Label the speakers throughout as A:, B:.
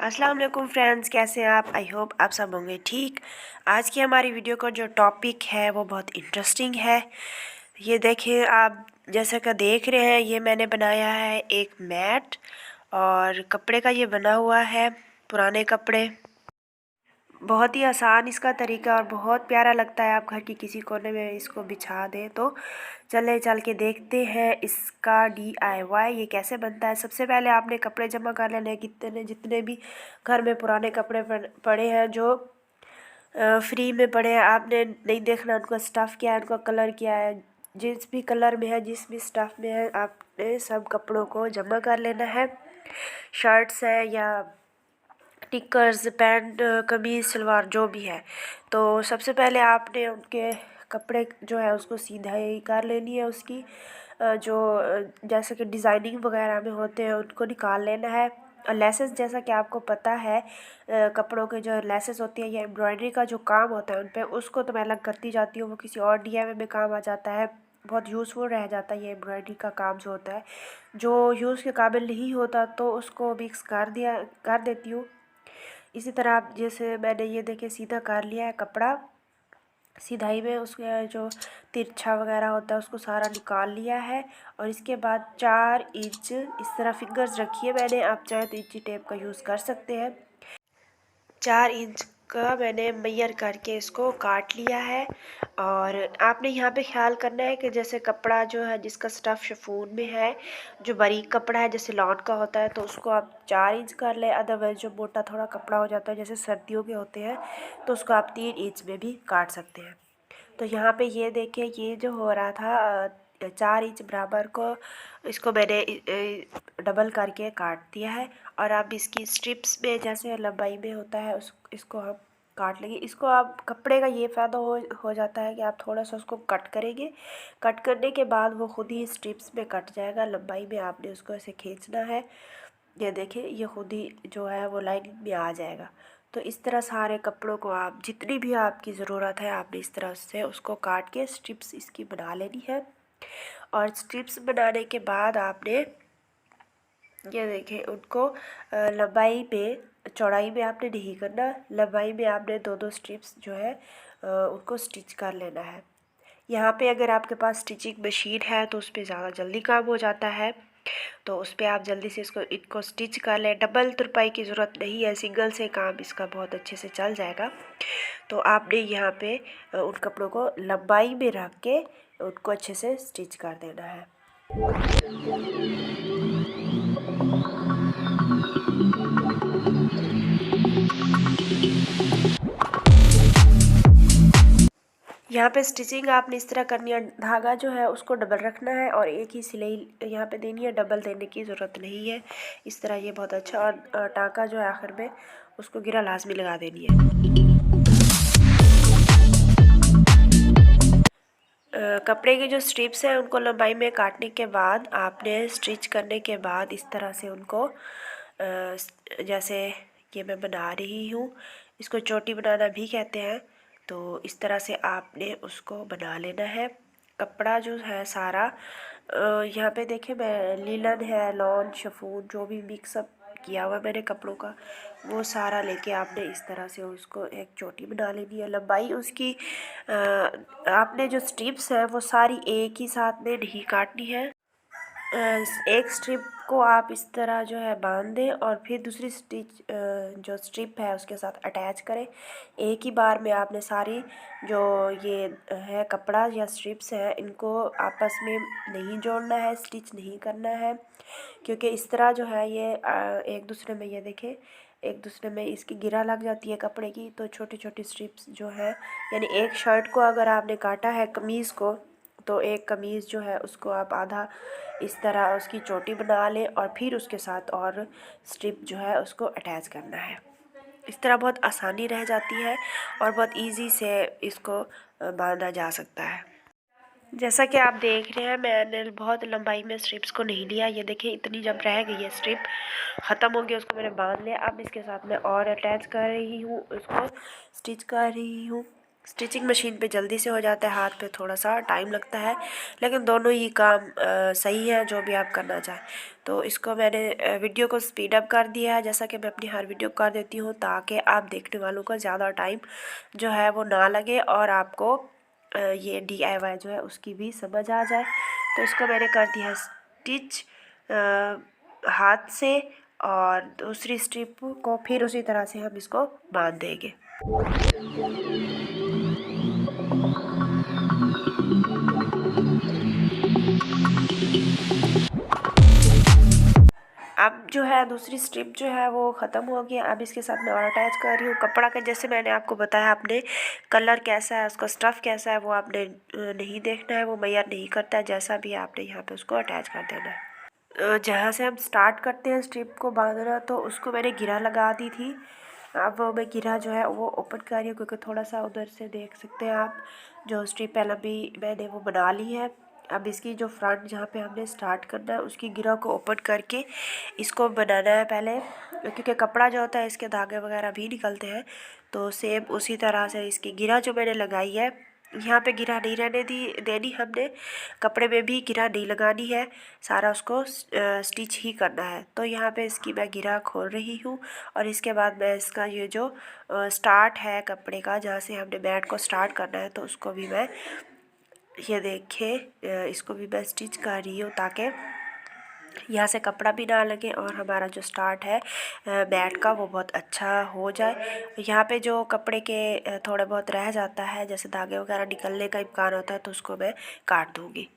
A: अस्सलाम वालेकुम फ्रेंड्स, कैसे हैं आप? आई होप आप सब होंगे ठीक। आज की हमारी वीडियो का जो टॉपिक है वो बहुत इंटरेस्टिंग है। ये देखें, आप जैसा कि देख रहे हैं, ये मैंने बनाया है एक मैट और कपड़े का ये बना हुआ है, पुराने कपड़े। बहुत ही आसान इसका तरीका और बहुत प्यारा लगता है। आप घर की किसी कोने में इसको बिछा दें तो चल के देखते हैं इसका DIY ये कैसे बनता है। सबसे पहले आपने कपड़े जमा कर लेने हैं, कितने जितने भी घर में पुराने कपड़े पड़े हैं, जो फ्री में पड़े हैं। आपने नहीं देखना उनको स्टफ़ किया है, उनको कलर किया है। जिस भी कलर में है, जिस भी स्टफ़ में है, आपने सब कपड़ों को जमा कर लेना है। शर्ट्स है या टिकर्स, पैंट, कमीज़, सलवार, जो भी है। तो सबसे पहले आपने उनके कपड़े जो है उसको सिलाई कर लेनी है। उसकी जैसे कि डिज़ाइनिंग वगैरह में होते हैं उनको निकाल लेना है। और लेसेस, जैसा कि आपको पता है, कपड़ों के जो लेसेस होती है या एम्ब्रॉयडरी का जो काम होता है उन पर, उसको तो मैं अलग करती जाती हूँ, वो किसी और DIY में काम आ जाता है। बहुत यूज़फुल रह जाता है ये एम्ब्रॉयडरी का काम जो होता है। जो यूज़ के काबिल नहीं होता तो उसको मिक्स कर देती हूँ। इसी तरह आप, जैसे मैंने ये देखिए सीधा कर लिया है कपड़ा, सिधाई में उसका जो तिरछा वगैरह होता है उसको सारा निकाल लिया है। और इसके बाद 4 इंच इस तरह फिंगर्स रखिए मैंने, आप चाहे तो इंची टेप का यूज़ कर सकते हैं। 4 इंच का मैंने मेजर करके इसको काट लिया है। और आपने यहाँ पे ख्याल करना है कि जैसे कपड़ा जो है जिसका स्टफ़ शिफॉन में है, जो बारीक कपड़ा है जैसे लॉन का होता है, तो उसको आप 4 इंच कर लें। अदरवाइज़ जो मोटा थोड़ा कपड़ा हो जाता है जैसे सर्दियों के होते हैं, तो उसको आप 3 इंच में भी काट सकते हैं। तो यहाँ पे ये देखिए, ये जो हो रहा था 4 इंच बराबर को, इसको मैंने डबल करके काट दिया है। और अब इसकी स्ट्रिप्स में जैसे लंबाई में होता है इसको हम काट लेंगे। इसको आप, कपड़े का ये फ़ायदा हो जाता है कि आप थोड़ा सा उसको कट करेंगे, कट करने के बाद वो खुद ही स्ट्रिप्स में कट जाएगा। लंबाई में आपने उसको ऐसे खींचना है। ये देखिए, ये खुद ही जो है वो लाइनिंग में आ जाएगा। तो इस तरह सारे कपड़ों को आप, जितनी भी आपकी ज़रूरत है, आपने इस तरह से उसको काट के स्ट्रिप्स इसकी बना लेनी है। और स्ट्रिप्स बनाने के बाद आपने ये देखिए उनको लंबाई में, चौड़ाई में आपने नहीं करना, लंबाई में आपने 2-2 स्ट्रिप्स जो है उनको स्टिच कर लेना है। यहाँ पे अगर आपके पास स्टिचिंग मशीन है तो उस पर ज़्यादा जल्दी काम हो जाता है, तो उस पर आप जल्दी से इनको स्टिच कर लें। डबल तुरपाई की ज़रूरत नहीं है, सिंगल से काम इसका बहुत अच्छे से चल जाएगा। तो आपने यहाँ पे उन कपड़ों को लंबाई में रख के उनको अच्छे से स्टिच कर देना है। यहाँ पे स्टिचिंग आपने इस तरह करनी है, धागा जो है उसको डबल रखना है और एक ही सिलाई यहाँ पे देनी है, डबल देने की ज़रूरत नहीं है। इस तरह ये बहुत अच्छा। और टाँका जो है आखिर में उसको गिरा लाजमी लगा देनी है। कपड़े के जो स्ट्रिप्स हैं उनको लंबाई में काटने के बाद आपने स्टिच करने के बाद इस तरह से उनको जैसे ये मैं बना रही हूँ, इसको चोटी बनाना भी कहते हैं। तो इस तरह से आपने उसको बना लेना है। कपड़ा जो है सारा यहाँ पे देखिए, मैं लिनन है, लॉन, शिफॉन, जो भी मिक्सअप किया हुआ मैंने कपड़ों का, वो सारा लेके आपने इस तरह से उसको एक चोटी बना लेनी है। लंबाई उसकी आपने जो स्ट्रिप्स है वो सारी एक ही साथ में नहीं काटनी है। एक स्ट्रिप को आप इस तरह जो है बांध दें और फिर दूसरी जो स्ट्रिप है उसके साथ अटैच करें। एक ही बार में आपने सारी जो ये है कपड़ा या स्ट्रिप्स है इनको आपस में नहीं जोड़ना है, स्टिच नहीं करना है, क्योंकि इस तरह जो है ये एक दूसरे में, ये देखें, एक दूसरे में इसकी गिरा लग जाती है कपड़े की। तो छोटी छोटी स्ट्रिप्स जो है, यानी एक शर्ट को अगर आपने काटा है कमीज़ को, तो एक कमीज़ जो है उसको आप आधा इस तरह उसकी चोटी बना लें और फिर उसके साथ और स्ट्रिप जो है उसको अटैच करना है। इस तरह बहुत आसानी रह जाती है और बहुत इजी से इसको बांधा जा सकता है। जैसा कि आप देख रहे हैं, मैंने बहुत लंबाई में स्ट्रिप्स को नहीं लिया। ये देखिए, इतनी जब रह गई है स्ट्रिप ख़त्म हो गई, उसको मैंने बांध लिया। अब इसके साथ मैं और अटैच कर रही हूँ, उसको स्टिच कर रही हूँ। स्टिचिंग मशीन पे जल्दी से हो जाता है, हाथ पे थोड़ा सा टाइम लगता है, लेकिन दोनों ही काम सही है जो भी आप करना चाहें। तो इसको मैंने वीडियो को स्पीड अप कर दिया है, जैसा कि मैं अपनी हर वीडियो कर देती हूँ, ताकि आप देखने वालों को ज़्यादा टाइम जो है वो ना लगे और आपको ये DIY जो है उसकी भी समझ आ जाए। तो इसको मैंने कर दिया स्टिच हाथ से, और दूसरी स्ट्रिप को फिर उसी तरह से हम इसको बांध देंगे। अब जो है दूसरी स्ट्रिप जो है वो ख़त्म हो गई। अब इसके साथ मैं और अटैच कर रही हूँ कपड़ा का। जैसे मैंने आपको बताया, आपने कलर कैसा है, उसका स्टफ़ कैसा है, वो आपने नहीं देखना है, वो मैयर नहीं करता है। जैसा भी आपने यहाँ पे उसको अटैच कर देना है। जहाँ से हम स्टार्ट करते हैं स्ट्रिप को बांधना, तो उसको मैंने गिरा लगा दी थी। अब मैं गिरा जो है वो ओपन कर रही हूँ, क्योंकि थोड़ा सा उधर से देख सकते हैं आप, जो स्ट्रिप पहले भी मैंने वो बना ली है। अब इसकी जो फ्रंट जहाँ पे हमने स्टार्ट करना है उसकी गिरा को ओपन करके इसको बनाना है पहले, क्योंकि कपड़ा जो होता है इसके धागे वगैरह भी निकलते हैं। तो सेम उसी तरह से इसकी गिरा जो मैंने लगाई है, यहाँ पे गिरा नहीं रहने देनी हमने, कपड़े में भी गिरा नहीं लगानी है, सारा उसको स्टिच ही करना है। तो यहाँ पे इसकी मैं गिरा खोल रही हूँ, और इसके बाद मैं इसका ये जो स्टार्ट है कपड़े का, जहाँ से हमने मैट को स्टार्ट करना है, तो उसको भी मैं ये देखिए इसको भी मैं स्टिच कर रही हूँ, ताकि यहाँ से कपड़ा भी ना लगे और हमारा जो स्टार्ट है बैट का वो बहुत अच्छा हो जाए। यहाँ पे जो कपड़े के थोड़ा बहुत रह जाता है, जैसे धागे वगैरह निकलने का इम्कान होता है, तो उसको मैं काट दूँगी।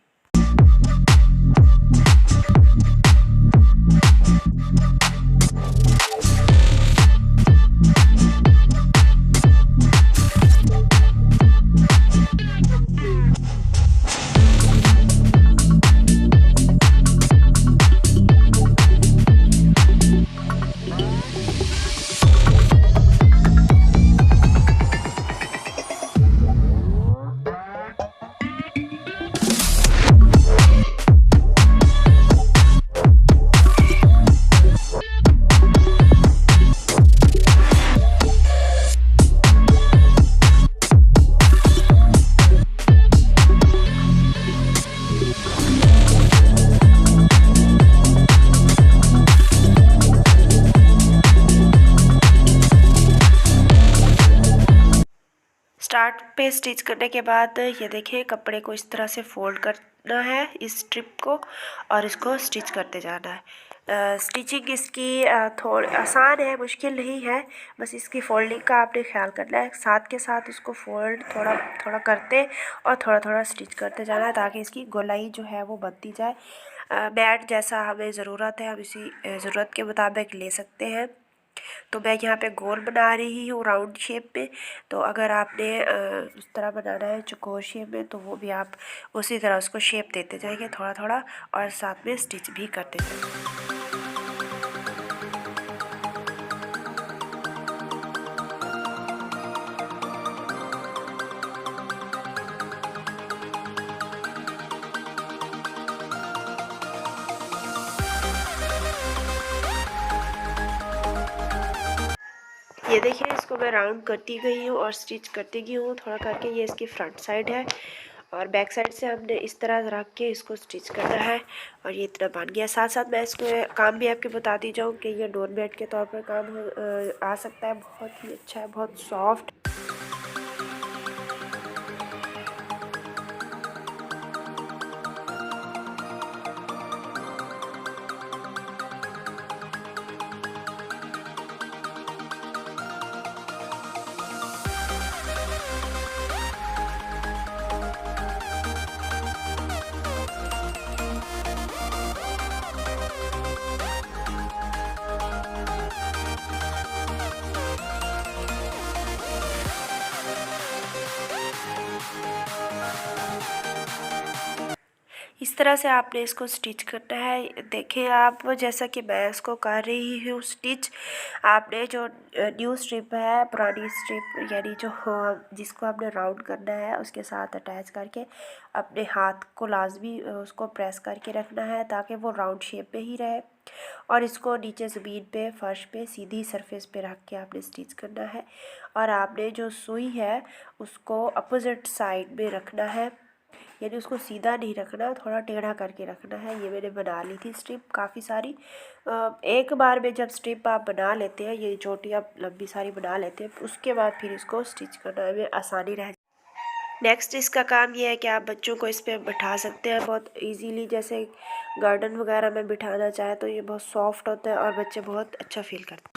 A: स्टार्ट पे स्टिच करने के बाद ये देखिए कपड़े को इस तरह से फोल्ड करना है इस स्ट्रिप को, और इसको स्टिच करते जाना है। स्टिचिंग इसकी थोड़ी आसान है, मुश्किल नहीं है, बस इसकी फोल्डिंग का आपने ख्याल करना है। साथ के साथ इसको फोल्ड थोड़ा थोड़ा करते और थोड़ा थोड़ा स्टिच करते जाना है, ताकि इसकी गोलाई जो है वो बनती जाए। बैट जैसा हमें ज़रूरत है हम इसी ज़रूरत के मुताबिक ले सकते हैं। तो मैं यहाँ पे गोल बना रही हूँ राउंड शेप में। तो अगर आपने उस तरह बनाना है चौकोर शेप में, तो वो भी आप उसी तरह उसको शेप देते जाएंगे थोड़ा थोड़ा, और साथ में स्टिच भी करते जाएंगे। ये देखिए इसको मैं राउंड करती गई हूँ और स्टिच करती गई हूँ थोड़ा करके। ये इसकी फ्रंट साइड है, और बैक साइड से हमने इस तरह रख के इसको स्टिच करना है, और ये इतना बन गया। साथ साथ मैं इसको काम भी आपके बताती जाऊँ कि ये डोर मैट के तौर पर काम आ सकता है। बहुत ही अच्छा है, बहुत सॉफ्ट। इस तरह से आपने इसको स्टिच करना है। देखिए आप, जैसा कि मैं इसको कर रही हूँ स्टिच, आपने जो न्यू स्ट्रिप है, पुरानी स्ट्रिप यानी जो जिसको आपने राउंड करना है, उसके साथ अटैच करके अपने हाथ को लाजमी उसको प्रेस करके रखना है, ताकि वो राउंड शेप में ही रहे। और इसको नीचे ज़मीन पे फर्श पे सीधी सरफेस पे रख के आपने स्टिच करना है। और आपने जो सुई है उसको अपोजिट साइड में रखना है, यानी उसको सीधा नहीं रखना, थोड़ा टेढ़ा करके रखना है। ये मैंने बना ली थी स्ट्रिप काफ़ी सारी। एक बार में जब स्ट्रिप आप बना लेते हैं, ये चोटी आप लंबी सारी बना लेते हैं, उसके बाद फिर इसको स्टिच करने में आसानी रह। नेक्स्ट इसका काम ये है कि आप बच्चों को इस पर बिठा सकते हैं बहुत इजीली, जैसे गार्डन वगैरह में बिठाना चाहे तो ये बहुत सॉफ्ट होता है और बच्चे बहुत अच्छा फील करते हैं।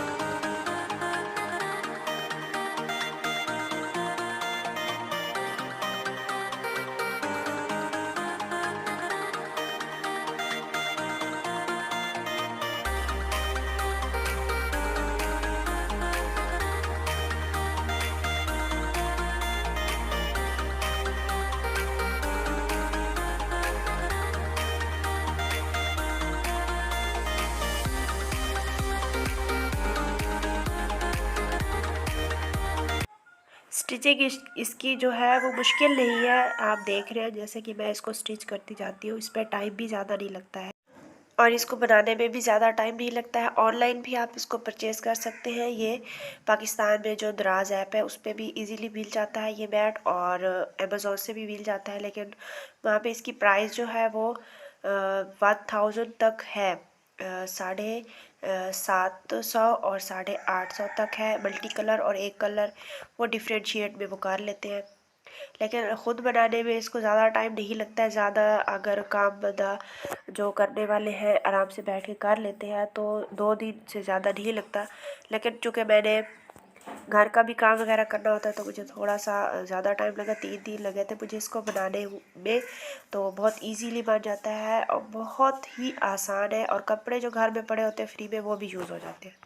A: स्टिचिंग इसकी जो है वो मुश्किल नहीं है, आप देख रहे हैं जैसे कि मैं इसको स्टिच करती जाती हूँ। इस पर टाइम भी ज़्यादा नहीं लगता है और इसको बनाने में भी ज़्यादा टाइम नहीं लगता है। ऑनलाइन भी आप इसको परचेज़ कर सकते हैं। ये पाकिस्तान में जो दराज ऐप है उस पर भी इजीली मिल जाता है ये मैट, और अमेज़ोन से भी मिल जाता है, लेकिन वहाँ पे इसकी प्राइस जो है वो 1000 तक है, 750 और 850 तक है। मल्टी कलर और एक कलर वो डिफ्रेंशिएट में वो कर लेते हैं, लेकिन ख़ुद बनाने में इसको ज़्यादा टाइम नहीं लगता है। ज़्यादा अगर काम बंदा जो करने वाले हैं आराम से बैठ के कर लेते हैं तो 2 दिन से ज़्यादा नहीं लगता। लेकिन चूँकि मैंने घर का भी काम वगैरह करना होता है तो मुझे थोड़ा सा ज़्यादा टाइम लगा, 3 दिन लगे थे मुझे इसको बनाने में। तो बहुत इजीली बन जाता है और बहुत ही आसान है, और कपड़े जो घर में पड़े होते हैं फ्री में वो भी यूज़ हो जाते हैं।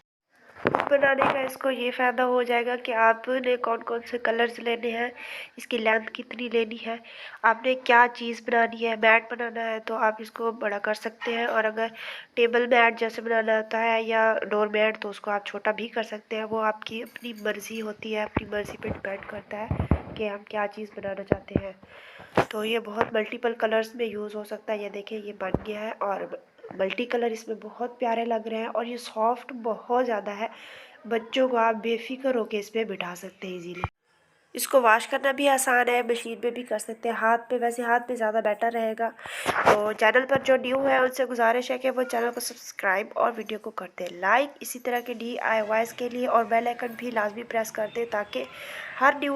A: बनाने का इसको ये फ़ायदा हो जाएगा कि आपने कौन कौन से कलर्स लेने हैं, इसकी लेंथ कितनी लेनी है, आपने क्या चीज़ बनानी है। मैट बनाना है तो आप इसको बड़ा कर सकते हैं, और अगर टेबल मैट जैसे बनाना होता है या डोर मैट तो उसको आप छोटा भी कर सकते हैं। वो आपकी अपनी मर्ज़ी होती है, अपनी मर्ज़ी पे डिपेंड करता है कि हम क्या चीज़ बनाना चाहते हैं। तो ये बहुत मल्टीपल कलर्स में यूज़ हो सकता है। ये देखिए ये बन गया है और मल्टी कलर इसमें बहुत प्यारे लग रहे हैं, और ये सॉफ्ट बहुत ज़्यादा है। बच्चों को आप बेफिक्र होकर इस पर बिठा सकते हैं इजीली। इसको वॉश करना भी आसान है, मशीन में भी कर सकते हैं, हाथ पे, वैसे हाथ पे ज़्यादा बेटर रहेगा। तो चैनल पर जो न्यू है उनसे गुजारिश है कि वो चैनल को सब्सक्राइब और वीडियो को करते हैं लाइक। इसी तरह के DIYs के लिए और बेल आइकन भी लाजमी प्रेस कर दें ताकि हर न्यू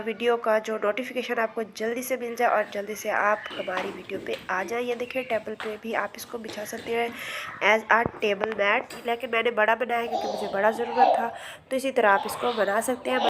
A: वीडियो का जो नोटिफिकेशन आपको जल्दी से मिल जाए और जल्दी से आप हमारी वीडियो पे आ जाए। ये देखिए टेबल पे भी आप इसको बिछा सकते हैं एज आ टेबल मैट, लेकिन मैंने बड़ा बनाया क्योंकि मुझे बड़ा ज़रूरत था, तो इसी तरह आप इसको बना सकते हैं।